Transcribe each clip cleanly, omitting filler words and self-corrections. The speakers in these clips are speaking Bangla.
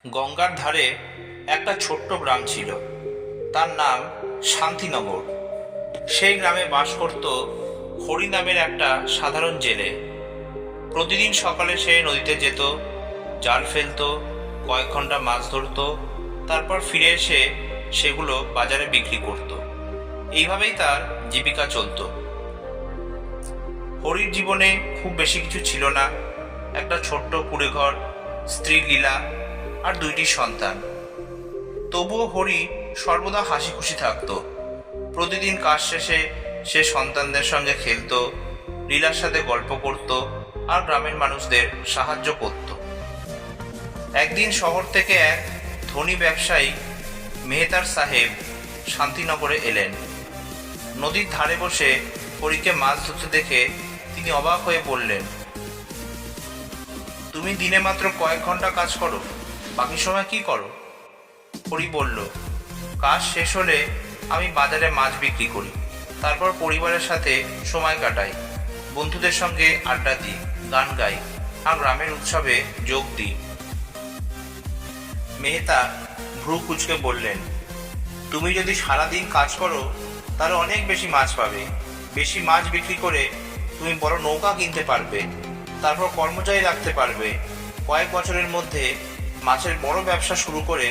গঙ্গার ধারে একটা ছোট্ট গ্রাম ছিল। তার নাম শান্তিনগর। সেই গ্রামে বাস করত হরি নামের একটা সাধারণ জেলে। প্রতিদিন সকালে সে নদীতে যেত, জাল ফেলতো, কয়েক ঘন্টা মাছ ধরতো, তারপর ফিরে এসে সেগুলো বাজারে বিক্রি করত। এইভাবেই তার জীবিকা চলত। হরির জীবনে খুব বেশি কিছু ছিল না। একটা ছোট্ট কুঁড়ে ঘর, স্ত্রী লীলা আর দুইটি সন্তান। তবুও হরি সর্বদা হাসি খুশি থাকত। প্রতিদিন কাজ শেষে সে সন্তানদের সঙ্গে খেলত, লীলার সাথে গল্প করত আর গ্রামের মানুষদের সাহায্য করত। একদিন শহর থেকে এক ধনী ব্যবসায়ী মেহতার সাহেব শান্তিনগরে এলেন। নদীর ধারে বসে হরিকে মাছ ধরতে দেখে তিনি অবাক হয়ে বললেন, তুমি দিনে মাত্র কয়েক ঘন্টা কাজ করো, বাকি সময় কি করো? হরি বলল, কাজ শেষ হলে আমি বাজারে মাছ বিক্রি করি, তারপর পরিবারের সাথে সময় কাটাই, বন্ধুদের সঙ্গে আড্ডা দিই, গান গাই আর গ্রামের উৎসবে যোগ দিই। মেহতা ভ্রু কুঁচকে বললেন, তুমি যদি সারাদিন কাজ করো তাহলে অনেক বেশি মাছ পাবে। বেশি মাছ বিক্রি করে তুমি বড় নৌকা কিনতে পারবে, তারপর কর্মচারী রাখতে পারবে। কয়েক বছরের মধ্যে মাছের বড় ব্যবসা শুরু করে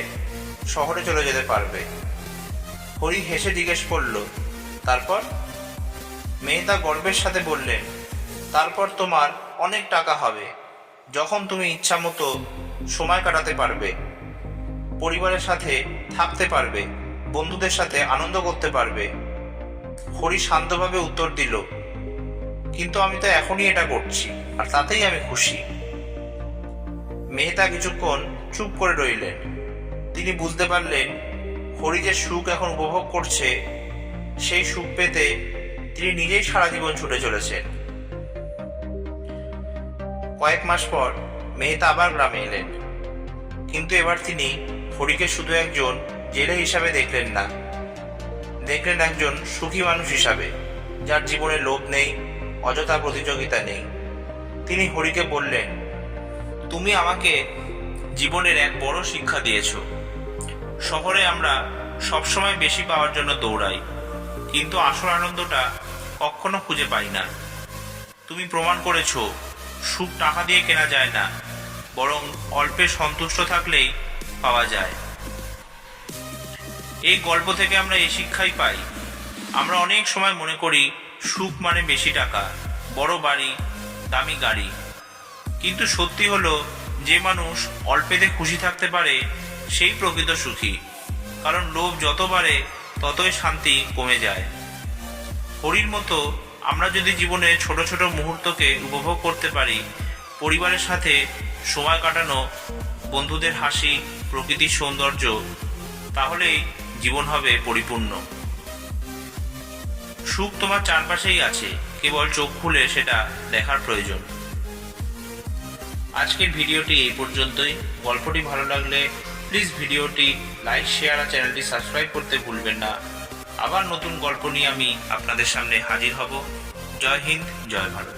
শহরে চলে যেতে পারবে। হরি হেসে জিজ্ঞেস করল, তারপর? মেহতা গর্বের সাথে বললেন, তারপর তোমার অনেক টাকা হবে, যখন তুমি ইচ্ছা মতো সময় কাটাতে পারবে, পরিবারের সাথে থাকতে পারবে, বন্ধুদের সাথে আনন্দ করতে পারবে। হরি শান্তভাবে উত্তর দিল, কিন্তু আমি তো এখনই এটা করছি, আর তাতেই আমি খুশি। মেহতা কিছুক্ষণ চুপ করে রইলেন। তিনি বুঝতে পারলেন হরি যে সুখ এখন উপভোগ করছে, সেই সুখ পেতে তিনি নিজেই সারা জীবন ছুটে চলেছেন। কয়েক মাস পর মেহতা আবার গ্রামে এলেন, কিন্তু এবার তিনি হরিকে শুধু একজন জেলে হিসাবে দেখলেন না, দেখলেন একজন সুখী মানুষ হিসাবে, যার জীবনে লোভ নেই, অযথা প্রতিযোগিতা নেই। তিনি হরিকে বললেন, তুমি আমাকে জীবনের এক বড় শিক্ষা দিয়েছ। শহরে আমরা সবসময় বেশি পাওয়ার জন্য দৌড়াই, কিন্তু আসল আনন্দটা কখনো খুঁজে পাই না। তুমি প্রমাণ করেছ সুখ টাকা দিয়ে কেনা যায় না, বরং অল্পে সন্তুষ্ট থাকলেই পাওয়া যায়। এই গল্প থেকে আমরা এই শিক্ষাই পাই। আমরা অনেক সময় মনে করি সুখ মানে বেশি টাকা, বড় বাড়ি, দামি গাড়ি। কিন্তু সত্যি হলো, যে মানুষ অল্পেতে খুশি থাকতে পারে সেই প্রকৃত সুখী। কারণ লোভ যত বাড়ে ততই শান্তি কমে যায়। হরির মতো আমরা যদি জীবনে ছোট ছোট মুহূর্তকে উপভোগ করতে পারি, পরিবারের সাথে সময় কাটানো, বন্ধুদের হাসি, প্রকৃতির সৌন্দর্য, তাহলেই জীবন হবে পরিপূর্ণ। সুখ তোমার চারপাশেই আছে, কেবল চোখ খুলে সেটা দেখার প্রয়োজন। আজকের ভিডিওটি এই পর্যন্তই। গল্পটি ভালো লাগলে প্লিজ ভিডিওটি লাইক, শেয়ার আর চ্যানেলটি সাবস্ক্রাইব করতে ভুলবেন না। আবার নতুন গল্প নিয়ে আমি আপনাদের সামনে হাজির হব। জয় হিন্দ, জয় ভারত।